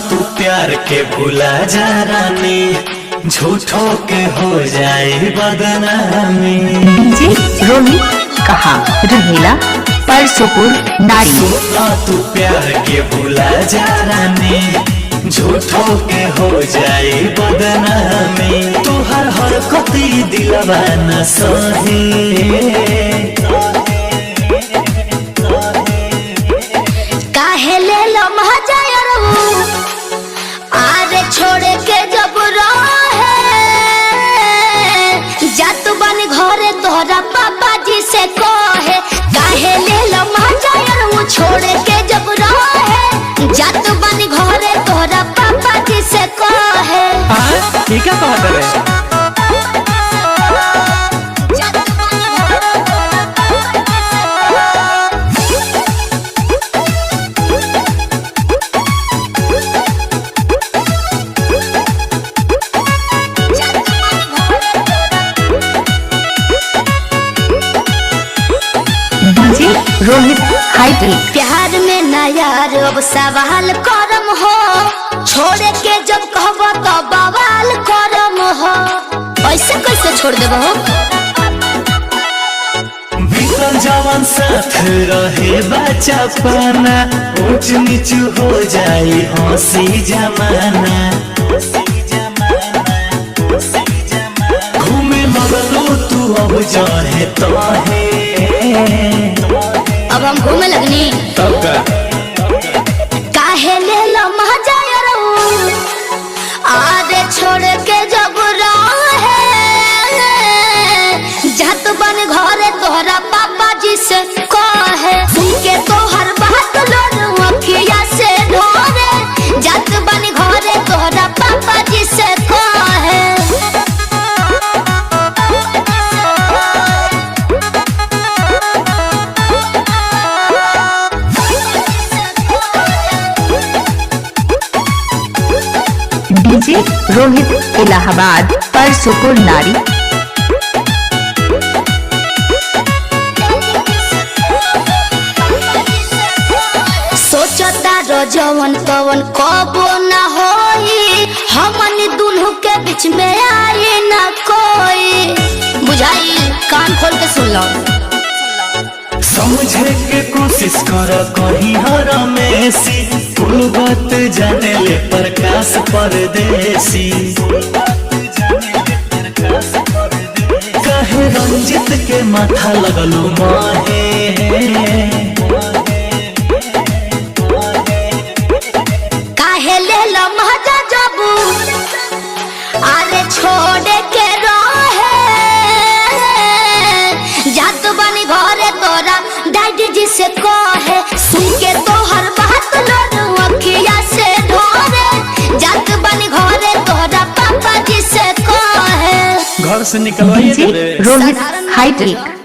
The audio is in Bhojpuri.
तू प्यार के भूला जा रानी, झूठों के हो जाए बदनामी। डीजे रोहित कहा रहेला परसोपुर नारी। सुना तू प्यार के भूला जा रानी, झूठों के हो जाए बदनामी। तू हर हरकती दिलवा न सहे, काहे ले लो महाजायर आरे छोड़े के जब रहे जातु बन घरे तोहरा पापा जी से कहे। काहे ले लो महाजायर छोड़े के जब रहे जातु बन घरे तोहरा पापा जी से कहे। ये क्या कहत रे? DJ Rohit high tech. प्यार में ना यार अब सवाल करम हो, छोड़े के जब कहबो तो बवाल करम हो। ऐसे कैसे छोड़ देबो हो? बीतल जवान साथ रहे बचा पाना, ऊंच नीच हो जाए हंसी जमाना। घूमे लगलो तू अब जाहे तो है, अब हम घूमे लगनी तब का काहे ले लो महाजायर आरे छोड़ के जब रहे जात बन घरे तोहरा पापा जी से कहे। सुन के तोहर बात लोर अखिया से ढोरे जात बन घरे तोहरा पापा जी से कहे। डीजे रोहित इलाहाबाद परसोपुर नारी। सोचता रजवन तवन कबो न होई, हमनी दुनू के बीच में आई न कोई। बुझाई कान खोल के सुन लो। समझे के कोशिश कर कहीं हर मेसी, कुल बात जाने ले प्रकाश परदेसी। कहे रंजित के माथा लगलू माहे, काहे ले लो महजा जबू आरे छोड़े के रहे जात बनी घरे तोरा डैडी जी से कहे। सुन के तोहर बात लोर अखिया से ढोरे जात बनी घरे तोहरा पापा जी से कहे। घर से निकलवाइए डीजे रोहित हाईटेक।